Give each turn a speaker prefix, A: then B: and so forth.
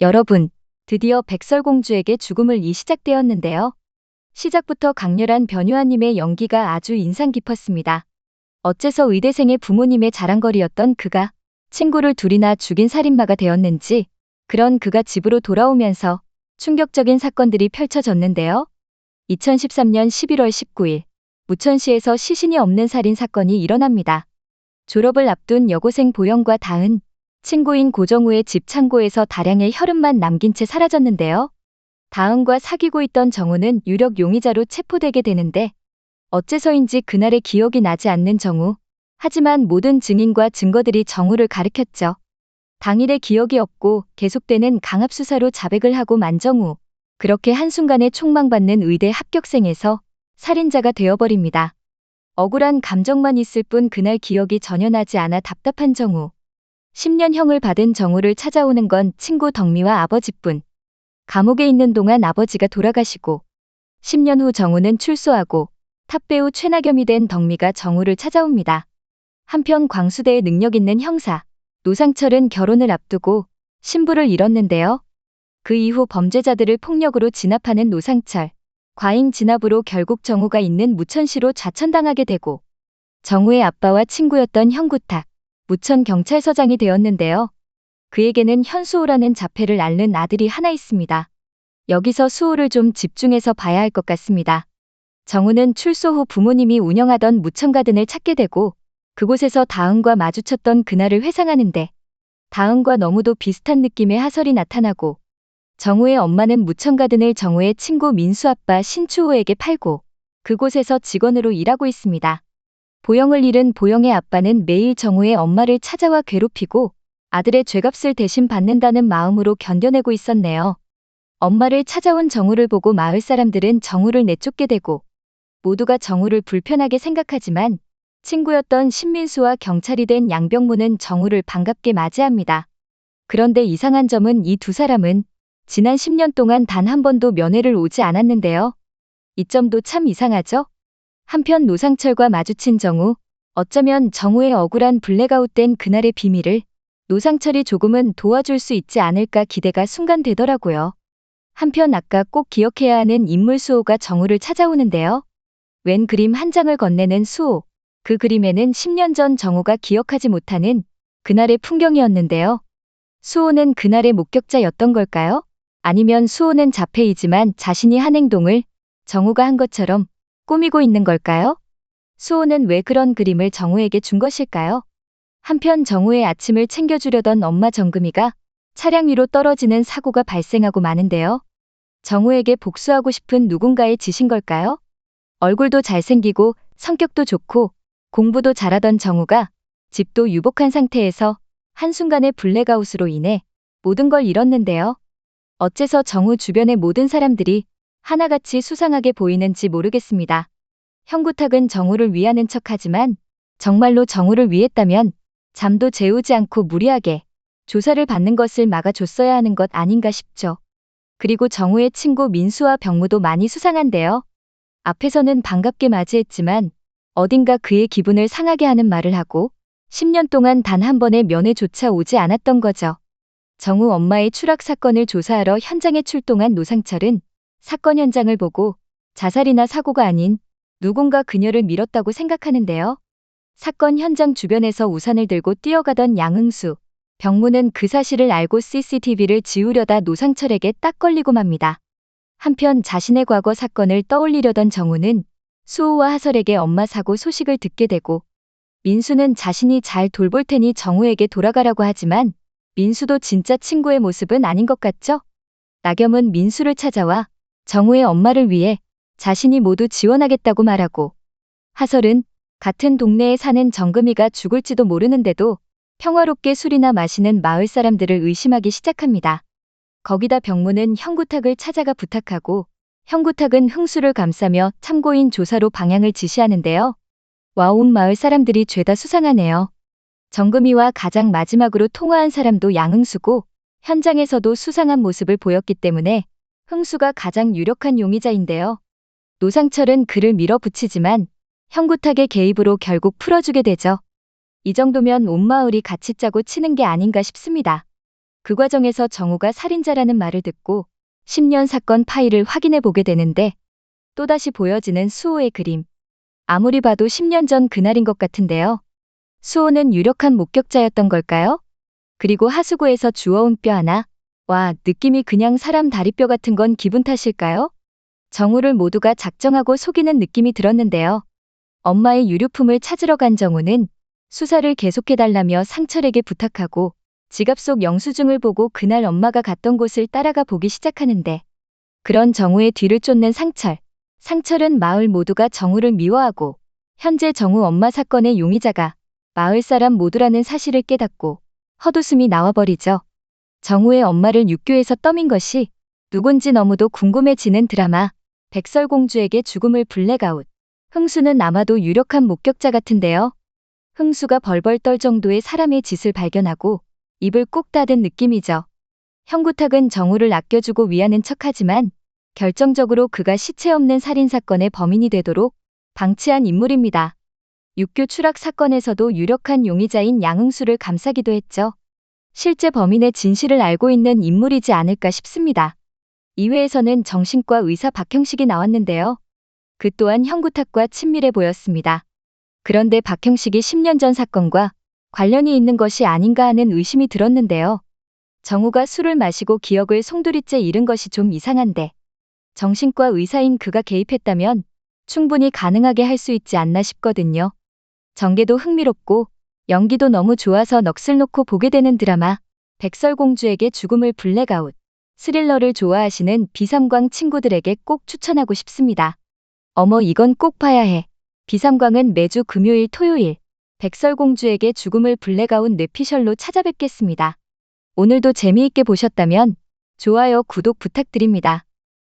A: 여러분, 드디어 백설공주에게 죽음을 시작되었는데요. 시작부터 강렬한 변요한님의 연기가 아주 인상 깊었습니다. 어째서 의대생의 부모님의 자랑거리였던 그가 친구를 둘이나 죽인 살인마가 되었는지, 그런 그가 집으로 돌아오면서 충격적인 사건들이 펼쳐졌는데요. 2013년 11월 19일, 무천시에서 시신이 없는 살인 사건이 일어납니다. 졸업을 앞둔 여고생 보영과 다은, 친구인 고정우의 집 창고에서 다량의 혈흔만 남긴 채 사라졌는데요. 다은과 사귀고 있던 정우는 유력 용의자로 체포되게 되는데, 어째서인지 그날의 기억이 나지 않는 정우. 하지만 모든 증인과 증거들이 정우를 가리켰죠. 당일의 기억이 없고 계속되는 강압수사로 자백을 하고 만 정우. 그렇게 한순간에 촉망받는 의대 합격생에서 살인자가 되어버립니다. 억울한 감정만 있을 뿐 그날 기억이 전혀 나지 않아 답답한 정우. 10년형을 받은 정우를 찾아오는 건 친구 덕미와 아버지뿐. 감옥에 있는 동안 아버지가 돌아가시고 10년 후 정우는 출소하고 탑배우 최나겸이 된 덕미가 정우를 찾아옵니다. 한편 광수대의 능력 있는 형사 노상철은 결혼을 앞두고 신부를 잃었는데요. 그 이후 범죄자들을 폭력으로 진압하는 노상철, 과잉 진압으로 결국 정우가 있는 무천시로 좌천당하게 되고 정우의 아빠와 친구였던 형구탁, 무천 경찰서장이 되었는데요. 그에게는 현수호라는 자폐를 앓는 아들이 하나 있습니다. 여기서 수호를 좀 집중해서 봐야 할 것 같습니다. 정우는 출소 후 부모님이 운영하던 무천가든을 찾게 되고 그곳에서 다은과 마주쳤던 그날을 회상하는데 다은과 너무도 비슷한 느낌의 하설이 나타나고 정우의 엄마는 무천가든을 정우의 친구 민수 아빠 신추호에게 팔고 그곳에서 직원으로 일하고 있습니다. 보영을 잃은 보영의 아빠는 매일 정우의 엄마를 찾아와 괴롭히고 아들의 죄값을 대신 받는다는 마음으로 견뎌내고 있었네요. 엄마를 찾아온 정우를 보고 마을 사람들은 정우를 내쫓게 되고 모두가 정우를 불편하게 생각하지만 친구였던 신민수와 경찰이 된 양병무는 정우를 반갑게 맞이합니다. 그런데 이상한 점은 이 두 사람은 지난 10년 동안 단 한 번도 면회를 오지 않았는데요. 이 점도 참 이상하죠? 한편 노상철과 마주친 정우, 어쩌면 정우의 억울한 블랙아웃된 그날의 비밀을 노상철이 조금은 도와줄 수 있지 않을까 기대가 순간 되더라고요. 한편 아까 꼭 기억해야 하는 인물 수호가 정우를 찾아오는데요. 웬 그림 한 장을 건네는 수호. 그 그림에는 10년 전 정우가 기억하지 못하는 그날의 풍경이었는데요. 수호는 그날의 목격자였던 걸까요? 아니면 수호는 자폐이지만 자신이 한 행동을 정우가 한 것처럼 꾸미고 있는 걸까요? 수호는 왜 그런 그림을 정우에게 준 것일까요? 한편 정우의 아침을 챙겨주려던 엄마 정금이가 차량 위로 떨어지는 사고가 발생하고 마는데요. 정우에게 복수하고 싶은 누군가의 짓인 걸까요? 얼굴도 잘생기고 성격도 좋고 공부도 잘하던 정우가 집도 유복한 상태에서 한순간의 블랙아웃으로 인해 모든 걸 잃었는데요. 어째서 정우 주변의 모든 사람들이 하나같이 수상하게 보이는지 모르겠습니다. 형구탁은 정우를 위하는 척하지만 정말로 정우를 위했다면 잠도 재우지 않고 무리하게 조사를 받는 것을 막아줬어야 하는 것 아닌가 싶죠. 그리고 정우의 친구 민수와 병무도 많이 수상한데요. 앞에서는 반갑게 맞이했지만 어딘가 그의 기분을 상하게 하는 말을 하고 10년 동안 단 한 번의 면회조차 오지 않았던 거죠. 정우 엄마의 추락 사건을 조사하러 현장에 출동한 노상철은 사건 현장을 보고 자살이나 사고가 아닌 누군가 그녀를 밀었다고 생각하는데요. 사건 현장 주변에서 우산을 들고 뛰어가던 양응수, 병무는 그 사실을 알고 CCTV를 지우려다 노상철에게 딱 걸리고 맙니다. 한편 자신의 과거 사건을 떠올리려던 정우는 수호와 하설에게 엄마 사고 소식을 듣게 되고 민수는 자신이 잘 돌볼 테니 정우에게 돌아가라고 하지만 민수도 진짜 친구의 모습은 아닌 것 같죠? 나겸은 민수를 찾아와 정우의 엄마를 위해 자신이 모두 지원하겠다고 말하고 하설은 같은 동네에 사는 정금이가 죽을지도 모르는데도 평화롭게 술이나 마시는 마을 사람들을 의심하기 시작합니다. 거기다 병무는 형구탁을 찾아가 부탁하고 형구탁은 흥수를 감싸며 참고인 조사로 방향을 지시하는데요. 와 온 마을 사람들이 죄다 수상하네요. 정금이와 가장 마지막으로 통화한 사람도 양흥수고 현장에서도 수상한 모습을 보였기 때문에 흥수가 가장 유력한 용의자인데요. 노상철은 그를 밀어붙이지만 형구탁의 개입으로 결국 풀어주게 되죠. 이 정도면 온 마을이 같이 짜고 치는 게 아닌가 싶습니다. 그 과정에서 정우가 살인자라는 말을 듣고 10년 사건 파일을 확인해 보게 되는데 또다시 보여지는 수호의 그림. 아무리 봐도 10년 전 그날인 것 같은데요. 수호는 유력한 목격자였던 걸까요? 그리고 하수구에서 주워온 뼈 하나. 와, 느낌이 그냥 사람 다리뼈 같은 건 기분 탓일까요? 정우를 모두가 작정하고 속이는 느낌이 들었는데요. 엄마의 유류품을 찾으러 간 정우는 수사를 계속해달라며 상철에게 부탁하고 지갑 속 영수증을 보고 그날 엄마가 갔던 곳을 따라가 보기 시작하는데 그런 정우의 뒤를 쫓는 상철. 상철은 마을 모두가 정우를 미워하고 현재 정우 엄마 사건의 용의자가 마을 사람 모두라는 사실을 깨닫고 헛웃음이 나와버리죠. 정우의 엄마를 육교에서 떠민 것이 누군지 너무도 궁금해지는 드라마 백설공주에게 죽음을 블랙아웃. 흥수는 아마도 유력한 목격자 같은데요. 흥수가 벌벌 떨 정도의 사람의 짓을 발견하고 입을 꾹 닫은 느낌이죠. 형구탁은 정우를 아껴주고 위하는 척하지만 결정적으로 그가 시체 없는 살인사건의 범인이 되도록 방치한 인물입니다. 육교 추락 사건에서도 유력한 용의자인 양흥수를 감싸기도 했죠. 실제 범인의 진실을 알고 있는 인물이지 않을까 싶습니다. 2회에서는 정신과 의사 박형식이 나왔는데요. 그 또한 형구탁과 친밀해 보였습니다. 그런데 박형식이 10년 전 사건과 관련이 있는 것이 아닌가 하는 의심이 들었는데요. 정우가 술을 마시고 기억을 송두리째 잃은 것이 좀 이상한데 정신과 의사인 그가 개입했다면 충분히 가능하게 할 수 있지 않나 싶거든요. 전개도 흥미롭고 연기도 너무 좋아서 넋을 놓고 보게 되는 드라마 백설공주에게 죽음을 블랙아웃. 스릴러를 좋아하시는 비삼광 친구들에게 꼭 추천하고 싶습니다. 어머 이건 꼭 봐야 해. 비삼광은 매주 금요일 토요일 백설공주에게 죽음을 블랙아웃 뇌피셜로 찾아뵙겠습니다. 오늘도 재미있게 보셨다면 좋아요 구독 부탁드립니다.